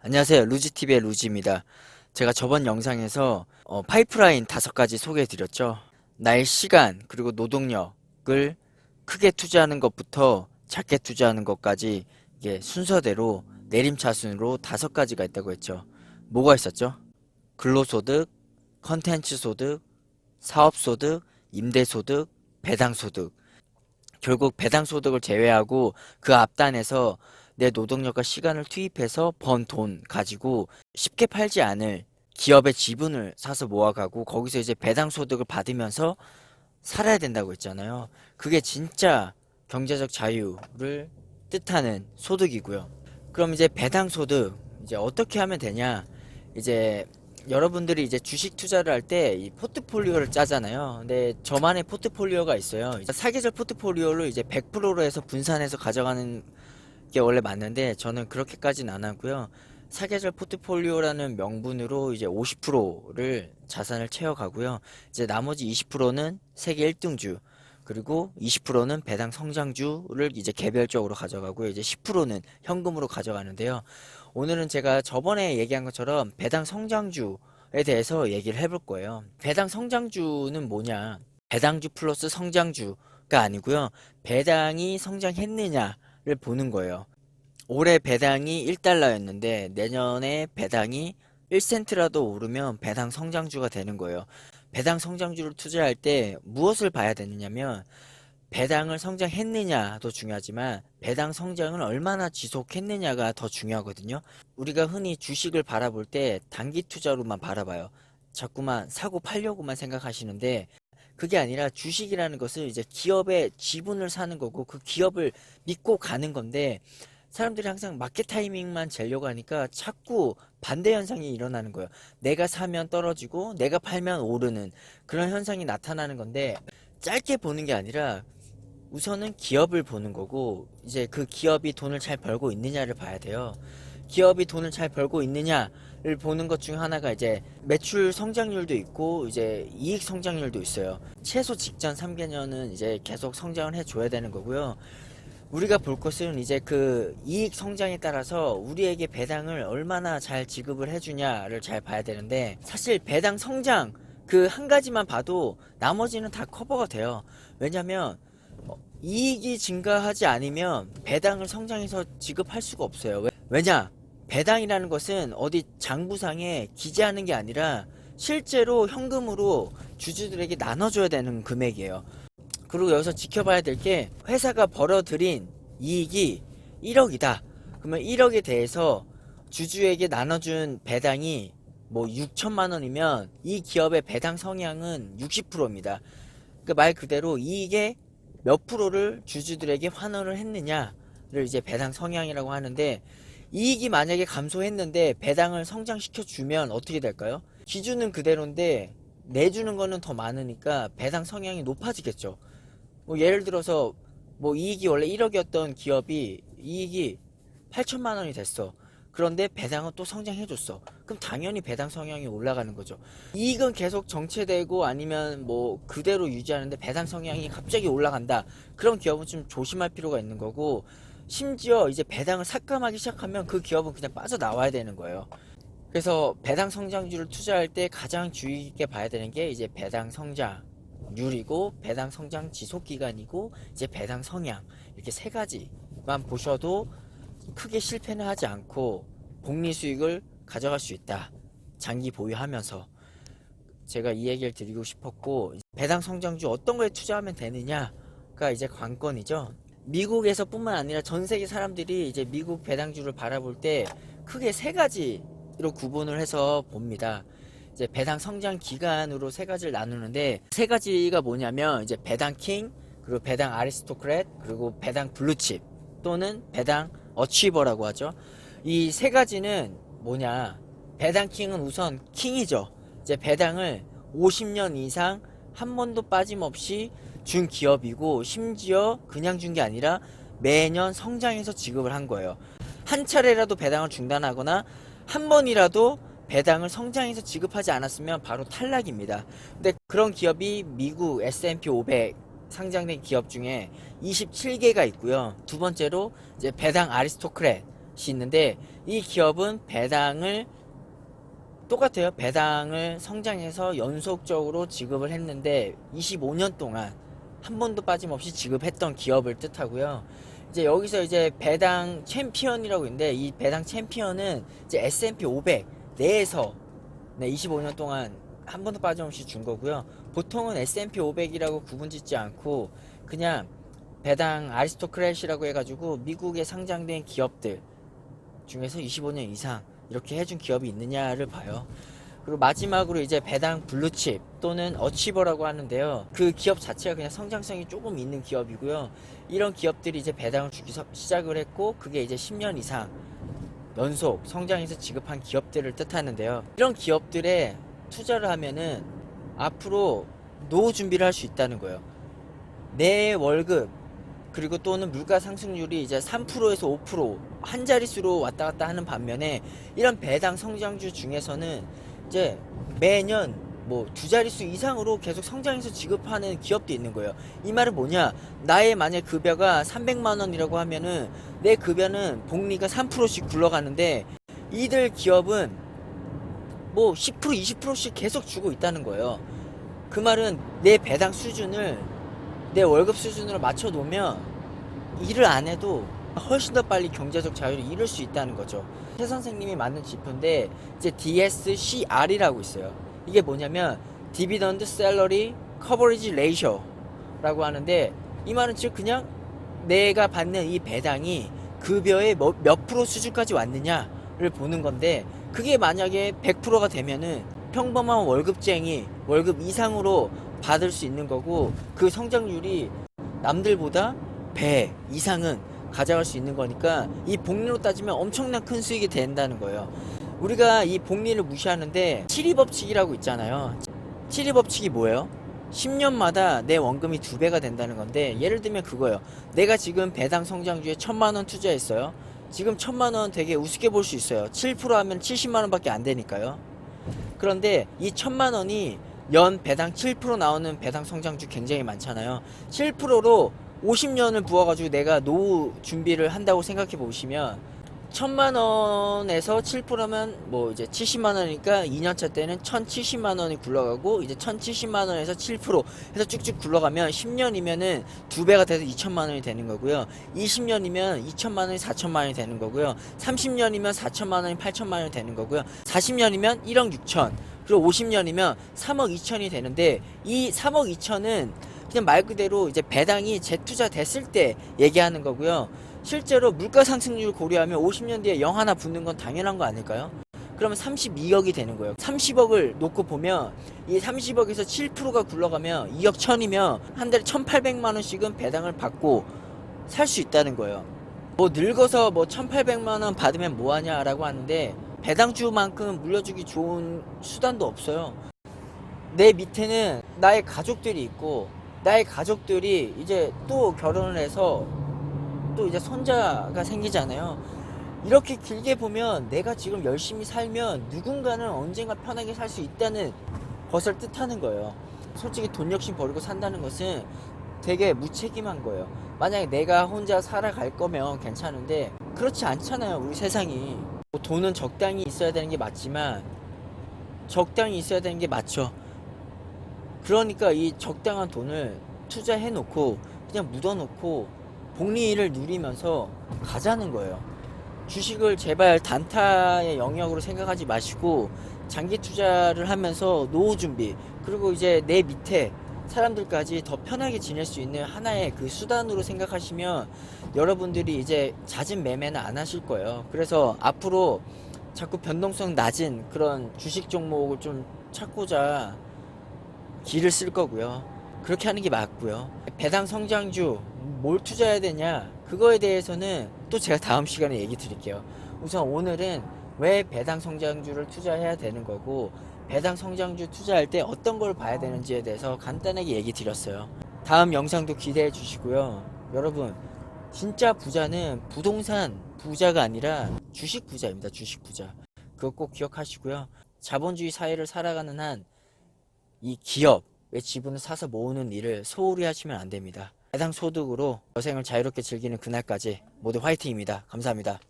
안녕하세요. 루지TV의 루지입니다. 제가 저번 영상에서 파이프라인 5가지 소개해 드렸죠. 나의 시간 그리고 노동력을 크게 투자하는 것부터 작게 투자하는 것까지 이게 순서대로 내림차순으로 5가지가 있다고 했죠. 뭐가 있었죠? 근로소득, 컨텐츠소득, 사업소득, 임대소득, 배당소득. 결국 배당소득을 제외하고 그 앞단에서 내 노동력과 시간을 투입해서 번 돈 가지고 쉽게 팔지 않을 기업의 지분을 사서 모아가고 거기서 이제 배당소득을 받으면서 살아야 된다고 했잖아요. 그게 진짜 경제적 자유를 뜻하는 소득이고요. 그럼 이제 배당소득 이제 어떻게 하면 되냐? 이제 여러분들이 이제 주식 투자를 할 때 이 포트폴리오를 짜잖아요. 근데 저만의 포트폴리오가 있어요. 사계절 포트폴리오를 이제 100%로 해서 분산해서 가져가는 게 원래 맞는데 저는 그렇게까지는 안 하고요. 사계절 포트폴리오라는 명분으로 이제 50%를 자산을 채워가고요. 이제 나머지 20%는 세계 1등주 그리고 20%는 배당 성장주를 이제 개별적으로 가져가고요. 이제 10%는 현금으로 가져가는데요. 오늘은 제가 저번에 얘기한 것처럼 배당 성장주에 대해서 얘기를 해볼 거예요. 배당 성장주는 뭐냐? 배당주 플러스 성장주가 아니고요. 배당이 성장했느냐를 보는 거예요. 올해 배당이 1달러였는데 내년에 배당이 1센트라도 오르면 배당 성장주가 되는 거예요. 배당 성장주를 투자할 때 무엇을 봐야 되느냐면 배당을 성장했느냐도 중요하지만 배당 성장을 얼마나 지속했느냐가 더 중요하거든요. 우리가 흔히 주식을 바라볼 때 단기 투자로만 바라봐요. 자꾸만 사고 팔려고만 생각하시는데 그게 아니라 주식이라는 것은 이제 기업의 지분을 사는 거고 그 기업을 믿고 가는 건데 사람들이 항상 마켓 타이밍만 재려고 하니까 자꾸 반대 현상이 일어나는 거예요. 내가 사면 떨어지고 내가 팔면 오르는 그런 현상이 나타나는 건데 짧게 보는 게 아니라 우선은 기업을 보는 거고 이제 그 기업이 돈을 잘 벌고 있느냐를 봐야 돼요. 기업이 돈을 잘 벌고 있느냐를 보는 것 중 하나가 이제 매출 성장률도 있고 이제 이익 성장률도 있어요. 최소 직전 3개년은 이제 계속 성장을 해줘야 되는 거고요. 우리가 볼 것은 이제 그 이익 성장에 따라서 우리에게 배당을 얼마나 잘 지급을 해주냐를 잘 봐야 되는데 사실 배당 성장 그 한 가지만 봐도 나머지는 다 커버가 돼요. 왜냐면 이익이 증가하지 않으면 배당을 성장해서 지급할 수가 없어요. 왜냐? 배당이라는 것은 어디 장부상에 기재하는 게 아니라 실제로 현금으로 주주들에게 나눠줘야 되는 금액이에요. 그리고 여기서 지켜봐야 될 게 회사가 벌어들인 이익이 1억이다. 그러면 1억에 대해서 주주에게 나눠준 배당이 뭐 6천만 원이면 이 기업의 배당 성향은 60%입니다. 그 말 그대로 이익의 몇 프로를 주주들에게 환원을 했느냐를 이제 배당 성향이라고 하는데 이익이 만약에 감소했는데 배당을 성장시켜 주면 어떻게 될까요? 기준은 그대로인데 내주는 거는 더 많으니까 배당 성향이 높아지겠죠. 뭐 예를 들어서 뭐 이익이 원래 1억이었던 기업이 이익이 8천만 원이 됐어. 그런데 배당은 또 성장해줬어. 그럼 당연히 배당 성향이 올라가는 거죠. 이익은 계속 정체되고 아니면 뭐 그대로 유지하는데 배당 성향이 갑자기 올라간다. 그런 기업은 좀 조심할 필요가 있는 거고 심지어 이제 배당을 삭감하기 시작하면 그 기업은 그냥 빠져나와야 되는 거예요. 그래서 배당 성장주를 투자할 때 가장 주의 깊게 봐야 되는 게 이제 배당 성장률이고 배당 성장 지속 기간이고 이제 배당 성향 이렇게 세 가지만 보셔도 크게 실패는 하지 않고 복리 수익을 가져갈 수 있다. 장기 보유하면서 제가 이 얘기를 드리고 싶었고 배당 성장주 어떤 거에 투자하면 되느냐가 이제 관건이죠. 미국에서 뿐만 아니라 전 세계 사람들이 이제 미국 배당주를 바라볼 때 크게 세 가지로 구분을 해서 봅니다. 이제 배당 성장 기간으로 세 가지를 나누는데 세 가지가 뭐냐면 이제 배당 킹, 그리고 배당 아리스토크렛, 그리고 배당 블루칩 또는 배당 어치버라고 하죠. 이 세 가지는 뭐냐? 배당 킹은 우선 킹이죠. 이제 배당을 50년 이상 한 번도 빠짐없이 준 기업이고 심지어 그냥 준 게 아니라 매년 성장해서 지급을 한 거예요. 한 차례라도 배당을 중단하거나 한 번이라도 배당을 성장해서 지급하지 않았으면 바로 탈락입니다. 근데 그런 기업이 미국 S&P 500 상장된 기업 중에 27개가 있고요. 두 번째로 이제 배당 아리스토크렛 있는데, 이 기업은 배당을 똑같아요. 배당을 성장해서 연속적으로 지급을 했는데 25년 동안 한 번도 빠짐없이 지급했던 기업을 뜻하고요. 이제 여기서 이제 배당 챔피언이라고 있는데, 이 배당 챔피언은 이제 S&P 500 내에서 25년 동안 한 번도 빠짐없이 준 거고요. 보통은 S&P 500이라고 구분 짓지 않고 그냥 배당 아리스토크래시라고 해가지고 미국에 상장된 기업들 중에서 25년 이상 이렇게 해준 기업이 있느냐를 봐요. 그리고 마지막으로 이제 배당 블루칩 또는 어치버라고 하는데요. 그 기업 자체가 그냥 성장성이 조금 있는 기업이고요. 이런 기업들이 이제 배당을 주기 시작을 했고, 그게 이제 10년 이상 연속 성장해서 지급한 기업들을 뜻하는데요. 이런 기업들에 투자를 하면은 앞으로 노후 준비를 할 수 있다는 거예요. 내 월급 그리고 또는 물가 상승률이 이제 3%에서 5% 한 자릿수로 왔다 갔다 하는 반면에, 이런 배당 성장주 중에서는 이제 매년 뭐 두 자릿수 이상으로 계속 성장해서 지급하는 기업도 있는 거예요. 이 말은 뭐냐? 나의 만약 급여가 300만 원이라고 하면은 내 급여는 복리가 3%씩 굴러가는데, 이들 기업은 뭐 10% 20%씩 계속 주고 있다는 거예요. 그 말은 내 배당 수준을 내 월급 수준으로 맞춰 놓으면 일을 안 해도 훨씬 더 빨리 경제적 자유를 이룰 수 있다는 거죠. 최 선생님이 만든 지표인데 이제 DSCR이라고 있어요. 이게 뭐냐면 디비던드 셀러리 커버리지 레이셔라고 하는데, 이 말은 즉 그냥 내가 받는 이 배당이 급여의 몇 프로 수준까지 왔느냐를 보는 건데, 그게 만약에 100%가 되면은 평범한 월급쟁이 월급 이상으로 받을 수 있는 거고, 그 성장률이 남들보다 배 이상은 가져갈 수 있는 거니까 이 복리로 따지면 엄청난 큰 수익이 된다는 거예요. 우리가 이 복리를 무시하는데 7위 법칙이라고 있잖아요. 7위 법칙이 뭐예요? 10년마다 내 원금이 2배가 된다는 건데, 예를 들면 그거예요. 내가 지금 배당 성장주에 1000만원 투자했어요. 지금 1000만원 되게 우습게 볼 수 있어요. 7% 하면 70만원밖에 안 되니까요. 그런데 이 1000만원이 연 배당 7% 나오는 배당 성장주 굉장히 많잖아요. 7%로 50년을 부어가지고 내가 노후 준비를 한다고 생각해 보시면, 1000만원에서 7%면 뭐 이제 70만원이니까 2년차 때는 1070만원이 굴러가고, 이제 1070만원에서 7% 해서 쭉쭉 굴러가면 10년이면은 2배가 돼서 2000만원이 되는 거고요. 20년이면 2000만원이 4000만원이 되는 거고요. 30년이면 4000만원이 8000만원이 되는 거고요. 40년이면 1억 6천, 그리고 50년이면 3억 2천이 되는데, 이 3억 2천은 그냥 말 그대로 이제 배당이 재투자 됐을 때 얘기하는 거고요. 실제로 물가 상승률 고려하면 50년 뒤에 0 하나 붙는 건 당연한 거 아닐까요? 그러면 32억이 되는 거예요. 30억을 놓고 보면 이 30억에서 7%가 굴러가면 2억 1000이면 한 달에 1800만 원씩은 배당을 받고 살 수 있다는 거예요. 뭐 늙어서 뭐 1800만 원 받으면 뭐 하냐라고 하는데, 배당주만큼 물려주기 좋은 수단도 없어요. 내 밑에는 나의 가족들이 있고, 나의 가족들이 이제 또 결혼을 해서 또 이제 손자가 생기잖아요. 이렇게 길게 보면 내가 지금 열심히 살면 누군가는 언젠가 편하게 살 수 있다는 것을 뜻하는 거예요. 솔직히 돈 욕심 버리고 산다는 것은 되게 무책임한 거예요. 만약에 내가 혼자 살아갈 거면 괜찮은데 그렇지 않잖아요, 우리 세상이. 뭐 돈은 적당히 있어야 되는 게 맞지만, 적당히 있어야 되는 게 맞죠. 그러니까 이 적당한 돈을 투자해 놓고 그냥 묻어 놓고 복리를 누리면서 가자는 거예요. 주식을 제발 단타의 영역으로 생각하지 마시고 장기 투자를 하면서 노후 준비, 그리고 이제 내 밑에 사람들까지 더 편하게 지낼 수 있는 하나의 그 수단으로 생각하시면 여러분들이 이제 잦은 매매는 안 하실 거예요. 그래서 앞으로 자꾸 변동성 낮은 그런 주식 종목을 좀 찾고자 길을 쓸 거고요. 그렇게 하는 게 맞고요. 배당 성장주 뭘 투자해야 되냐, 그거에 대해서는 또 제가 다음 시간에 얘기 드릴게요. 우선 오늘은 왜 배당 성장주를 투자해야 되는 거고, 배당 성장주 투자할 때 어떤 걸 봐야 되는지에 대해서 간단하게 얘기 드렸어요. 다음 영상도 기대해 주시고요. 여러분, 진짜 부자는 부동산 부자가 아니라 주식 부자입니다. 주식 부자. 그거 꼭 기억하시고요. 자본주의 사회를 살아가는 한 이 기업의 지분을 사서 모으는 일을 소홀히 하시면 안 됩니다. 배당 소득으로 여생을 자유롭게 즐기는 그날까지 모두 화이팅입니다. 감사합니다.